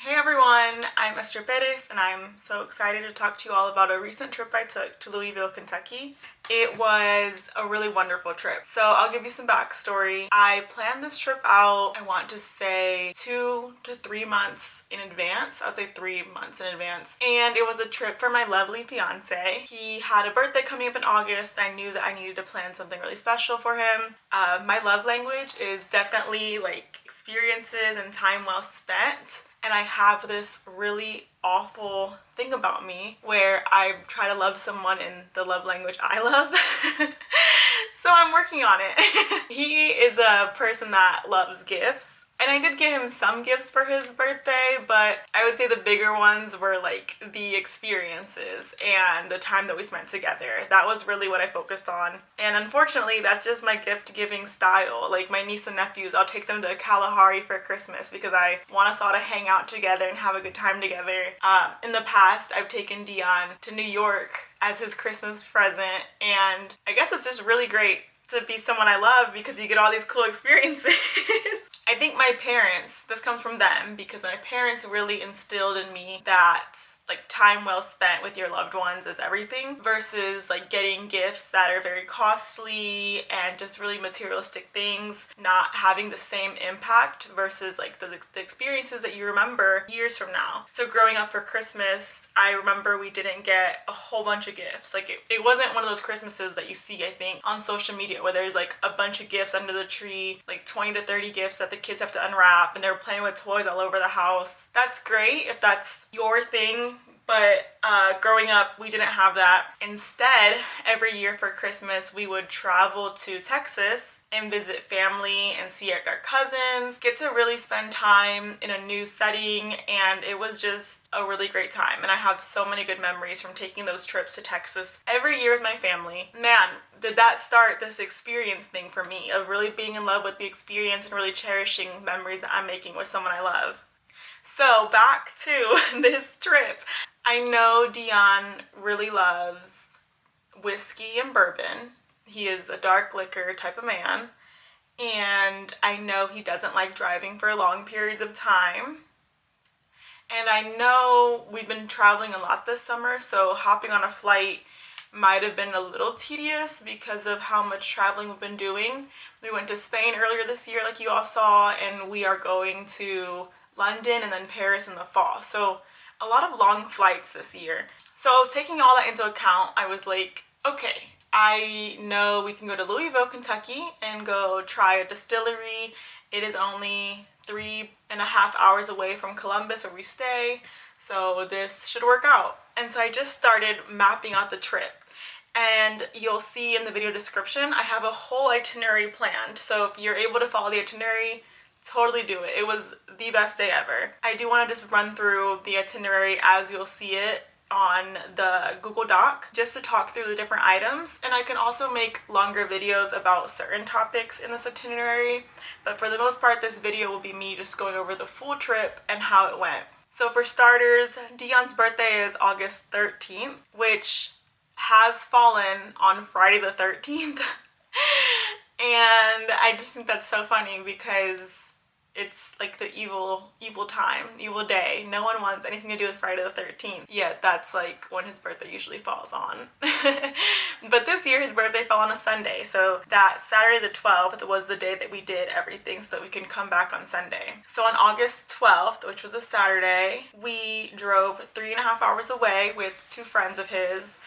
Hey everyone, I'm Esther Perez and I'm so excited to talk to you all about a recent trip I took to Louisville, Kentucky. It was a really wonderful trip. So I'll give you some backstory. I planned this trip out, I want to say 2 to 3 months in advance. I would say 3 months in advance. And it was a trip for my lovely fiance. He had a birthday coming up in August. I knew that I needed to plan something really special for him. My love language is definitely like experiences and time well spent. And I have this really awful thing about me where I try to love someone in the love language I love. So I'm working on it. He is a person that loves gifts. And I did get him some gifts for his birthday, but I would say the bigger ones were like the experiences and the time that we spent together. That was really what I focused on. And unfortunately, that's just my gift giving style. Like my niece and nephews, I'll take them to Kalahari for Christmas because I want us all to hang out together and have a good time together. In the past, I've taken Dion to New York as his Christmas present, and I guess it's just really great to be someone I love because you get all these cool experiences. I think my parents, this comes from them because my parents really instilled in me that like time well spent with your loved ones is everything versus like getting gifts that are very costly and just really materialistic things not having the same impact versus like the experiences that you remember years from now. So growing up for Christmas, I remember we didn't get a whole bunch of gifts. Like it wasn't one of those Christmases that you see, I think, on social media where there's like a bunch of gifts under the tree, like 20 to 30 gifts that the kids have to unwrap and they're playing with toys all over the house. That's great if that's your thing. But growing up, we didn't have that. Instead, every year for Christmas, we would travel to Texas and visit family and see our cousins, get to really spend time in a new setting, and it was just a really great time. And I have so many good memories from taking those trips to Texas every year with my family. Man, did that start this experience thing for me of really being in love with the experience and really cherishing memories that I'm making with someone I love. So back to this trip. I know Dion really loves whiskey and bourbon. He is a dark liquor type of man. And I know he doesn't like driving for long periods of time. And I know we've been traveling a lot this summer, so hopping on a flight might have been a little tedious because of how much traveling we've been doing. We went to Spain earlier this year, like you all saw, and we are going to London and then Paris in the fall. So a lot of long flights this year. So taking all that into account, I was like, okay, I know we can go to Louisville, Kentucky and go try a distillery. It is only 3.5 hours away from Columbus where we stay. So this should work out. And so I just started mapping out the trip. And you'll see in the video description, I have a whole itinerary planned. So if you're able to follow the itinerary, totally do it. It was the best day ever. I do want to just run through the itinerary as you'll see it on the Google Doc just to talk through the different items, and I can also make longer videos about certain topics in this itinerary, but for the most part this video will be me just going over the full trip and how it went. So for starters, Dion's birthday is August 13th, which has fallen on Friday the 13th. And I just think that's so funny because it's like the evil time, evil day. No one wants anything to do with Friday the 13th. Yet that's like when his birthday usually falls on. But this year his birthday fell on a Sunday. So that Saturday the 12th was the day that we did everything so that we can come back on Sunday. So on August 12th, which was a Saturday, we drove 3.5 hours away with 2 friends of his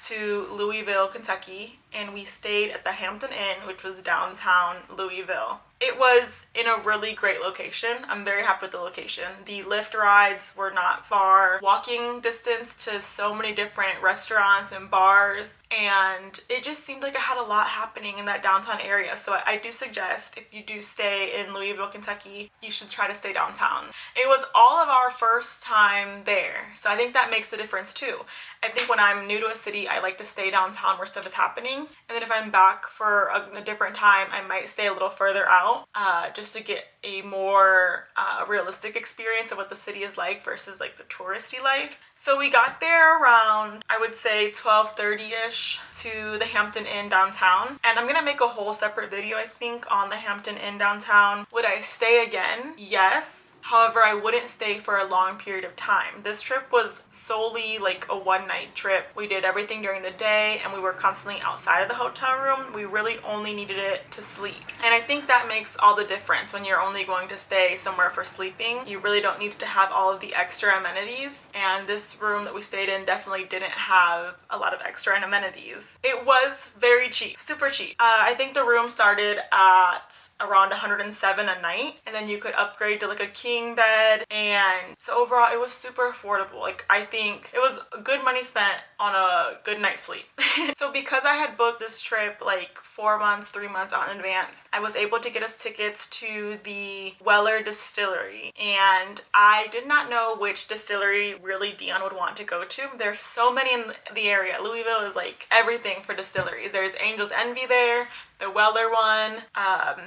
to Louisville, Kentucky, and we stayed at the Hampton Inn, which was downtown Louisville. It was in a really great location. I'm very happy with the location. The Lyft rides were not far. Walking distance to so many different restaurants and bars, and it just seemed like it had a lot happening in that downtown area. So I do suggest if you do stay in Louisville, Kentucky, you should try to stay downtown. It was all of our first time there, so I think that makes a difference too. I think when I'm new to a city, I like to stay downtown where stuff is happening, sleeping. And then if I'm back for a different time, I might stay a little further out just to get a more realistic experience of what the city is like versus like the touristy life. So we got there around, I would say 12:30ish to the Hampton Inn downtown. And I'm gonna make a whole separate video, I think, on the Hampton Inn downtown. Would I stay again? Yes. However, I wouldn't stay for a long period of time. This trip was solely like a one-night trip. We did everything during the day and we were constantly outside of the hotel room. We really only needed it to sleep. And I think that makes all the difference when you're only going to stay somewhere for sleeping. You really don't need to have all of the extra amenities. And this room that we stayed in definitely didn't have a lot of extra amenities. It was very cheap, super cheap. I think the room started at around $107 a night, and then you could upgrade to like a king bed, and so overall it was super affordable. Like, I think it was good money spent on a good night's sleep. So because I had booked this trip like 4 months, 3 months out in advance, I was able to get us tickets to the Weller Distillery, and I did not know which distillery really Dion would want to go to. There's so many in the area. Louisville is like everything for distilleries. There's Angel's Envy there, the Weller one.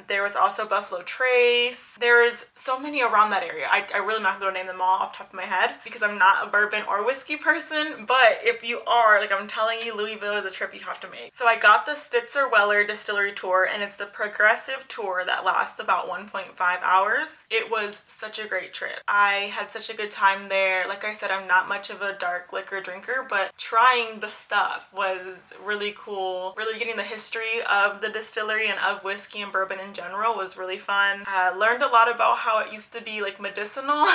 There was also Buffalo Trace. There's so many around that area. I really not going to name them all off the top of my head because I'm not a bourbon or whiskey person, but if you are, like, I'm telling you, Louisville is a trip you have to make. So I got the Stitzer Weller Distillery tour, and it's the progressive tour that lasts about 1.5 hours. It was such a great trip. I had such a good time there. Like I said, I'm not much of a dark liquor drinker, but trying the stuff was really cool. Really getting the history of the distillery and of whiskey and bourbon in general was really fun. Learned a lot about how it used to be like medicinal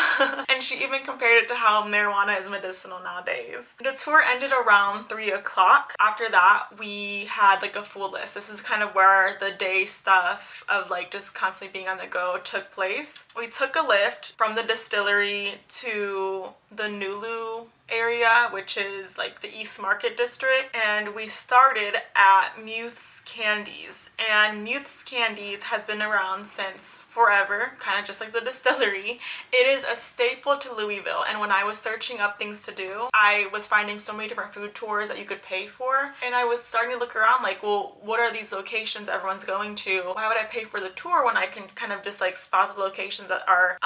and she even compared it to how marijuana is medicinal nowadays. The tour ended around 3 o'clock. After that, we had like a full list. This is kind of where the day stuff of like just constantly being on the go took place. We took a lift from the distillery to the Nulu area, which is like the East Market district, and we started at Muth's Candies. And Muth's Candies has been around since forever, kind of just like the distillery. It is a staple to Louisville, and when I was searching up things to do, I was finding so many different food tours that you could pay for, and I was starting to look around like, well, what are these locations everyone's going to? Why would I pay for the tour when I can kind of just like spot the locations that are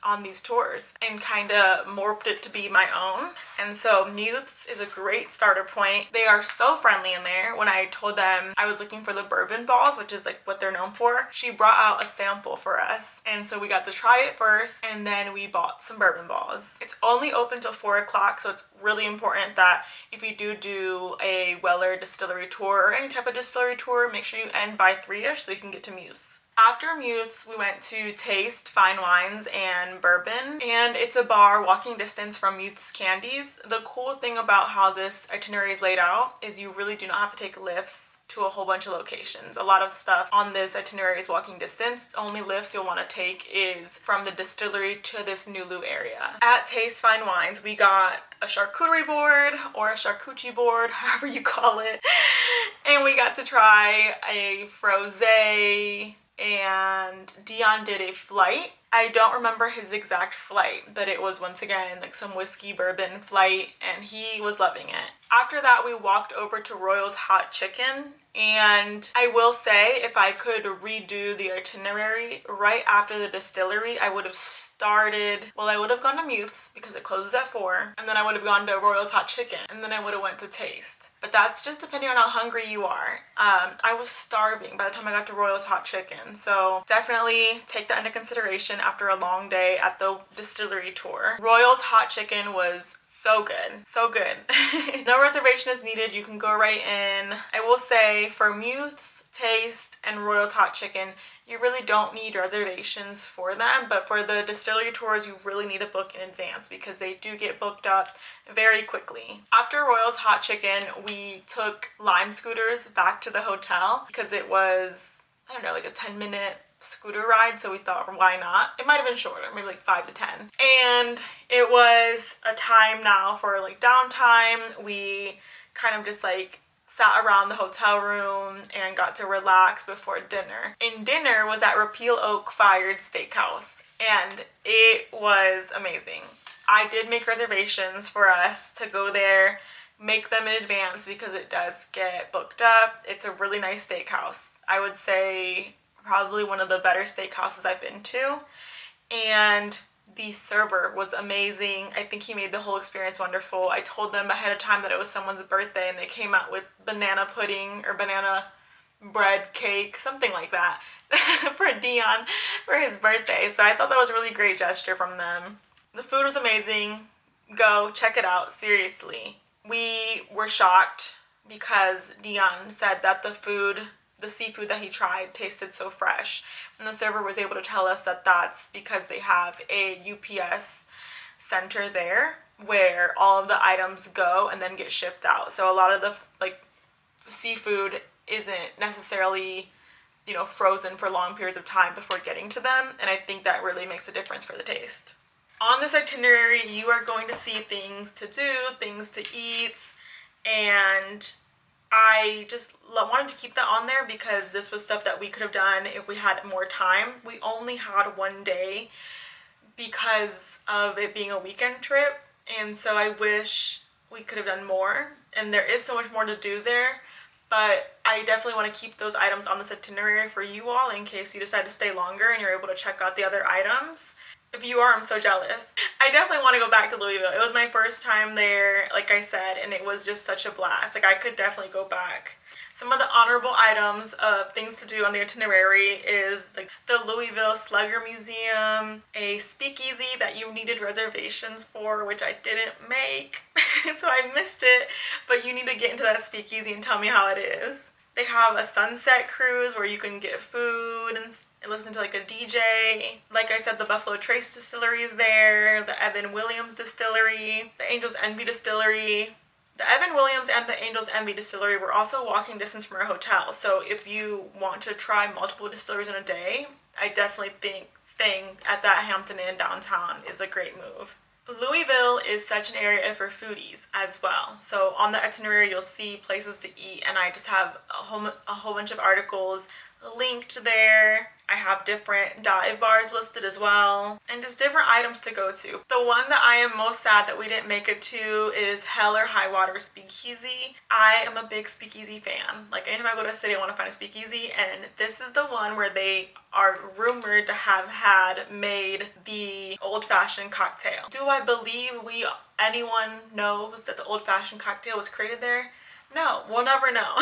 on these tours, and kind of morphed it to be my own. And so Muth's is a great starter point. They are so friendly in there. When I told them I was looking for the bourbon balls, which is like what they're known for, she brought out a sample for us. And so we got to try it first, and then we bought some bourbon balls. It's only open till 4 o'clock, so it's really important that if you do a Weller distillery tour or any type of distillery tour, make sure you end by 3ish so you can get to Muth's. After Muth's, we went to Taste Fine Wines and Bourbon, and it's a bar walking distance from Muth's Candies. The cool thing about how this itinerary is laid out is you really do not have to take lifts to a whole bunch of locations. A lot of stuff on this itinerary is walking distance. The only lifts you'll want to take is from the distillery to this Nulu area. At Taste Fine Wines, we got a charcuterie board or a charcuterie board, however you call it, and we got to try a frosé, and Dion did a flight. I don't remember his exact flight, but it was once again like some whiskey bourbon flight, and he was loving it. After that, we walked over to Royal's Hot Chicken, and I will say if I could redo the itinerary right after the distillery, I would have gone to Muth's because it closes at 4, and then I would have gone to Royal's Hot Chicken, and then I would have went to Taste. But that's just depending on how hungry you are. I was starving by the time I got to Royal's Hot Chicken, so definitely take that into consideration after a long day at the distillery tour. Royal's Hot Chicken was so good, so good. No reservation is needed. You can go right in. I will say for Muth's, Taste, and Royal's Hot Chicken, you really don't need reservations for them, but for the distillery tours, you really need to book in advance because they do get booked up very quickly. After Royal's Hot Chicken, we took Lime scooters back to the hotel because it was, I don't know, like a 10-minute scooter ride, so we thought, why not? It might have been shorter, maybe like 5 to 10. And it was a time now for like downtime. We kind of just like sat around the hotel room and got to relax before dinner. And dinner was at Repeal Oak Fired Steakhouse, and it was amazing. I did make reservations for us to go there make them in advance because it does get booked up. It's a really nice steakhouse. I would say probably one of the better steakhouses I've been to. And the server was amazing. I think he made the whole experience wonderful. I told them ahead of time that it was someone's birthday, and they came out with banana pudding or banana bread cake, something like that, for Dion for his birthday. So I thought that was a really great gesture from them. The food was amazing. Go check it out, seriously. We were shocked because Dion said that the seafood that he tried tasted so fresh. And the server was able to tell us that that's because they have a UPS center there where all of the items go and then get shipped out. So a lot of the seafood isn't necessarily, frozen for long periods of time before getting to them. And I think that really makes a difference for the taste. On this itinerary, you are going to see things to do, things to eat, and I just wanted to keep that on there because this was stuff that we could have done if we had more time. We only had one day because of it being a weekend trip, and so I wish we could have done more. And there is so much more to do there, but I definitely want to keep those items on this itinerary for you all in case you decide to stay longer and you're able to check out the other items. If you are, I'm so jealous. I definitely want to go back to Louisville. It was my first time there, like I said, and it was just such a blast. I could definitely go back. Some of the honorable items of things to do on the itinerary is the Louisville Slugger Museum, a speakeasy that you needed reservations for, which I didn't make, so I missed it, but you need to get into that speakeasy and tell me how it is. They have a sunset cruise where you can get food and listen to a DJ. Like I said, the Buffalo Trace Distillery is there, the Evan Williams Distillery, the Angel's Envy Distillery. The Evan Williams and the Angel's Envy Distillery were also walking distance from our hotel. So if you want to try multiple distilleries in a day, I definitely think staying at that Hampton Inn downtown is a great move. Louisville is such an area for foodies as well. So on the itinerary, you'll see places to eat, and I just have a whole bunch of articles linked there. I have different dive bars listed as well, and just different items to go to. The one that I am most sad that we didn't make it to is Hell or High Water Speakeasy. I am a big speakeasy fan. Anytime I go to a city, I want to find a speakeasy, and this is the one where they are rumored to have had made the old-fashioned cocktail. Do I believe anyone knows that the old-fashioned cocktail was created there? No, we'll never know.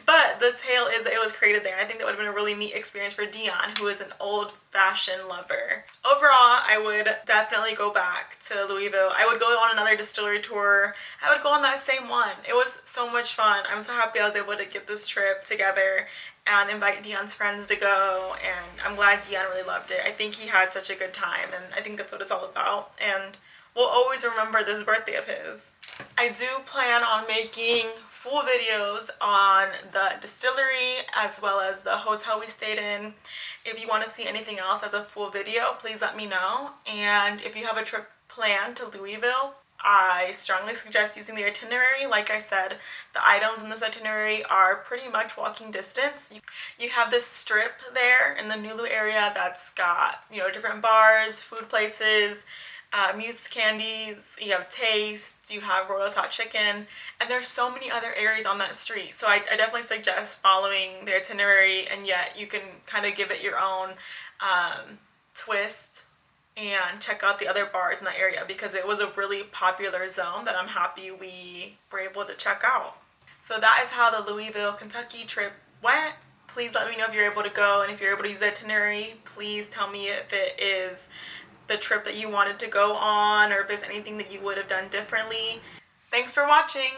But the tale is that it was created there. I think that would have been a really neat experience for Dion, who is an old-fashioned lover. Overall, I would definitely go back to Louisville. I would go on another distillery tour. I would go on that same one. It was so much fun. I'm so happy I was able to get this trip together and invite Dion's friends to go, and I'm glad Dion really loved it. I think he had such a good time, and I think that's what it's all about. And we'll always remember this birthday of his. I do plan on making full videos on the distillery as well as the hotel we stayed in. If you want to see anything else as a full video, please let me know. And if you have a trip planned to Louisville, I strongly suggest using the itinerary. Like I said, the items in this itinerary are pretty much walking distance. You have this strip there in the Nulu area that's got, different bars, food places, Muth's Candies, you have Taste, you have Royal's Hot Chicken, and there's so many other areas on that street. So I definitely suggest following the itinerary, and yet you can kind of give it your own twist and check out the other bars in that area because it was a really popular zone that I'm happy we were able to check out. So that is how the Louisville, Kentucky trip went. Please let me know if you're able to go, and if you're able to use the itinerary, please tell me if it is the trip that you wanted to go on or if there's anything that you would have done differently. Thanks for watching.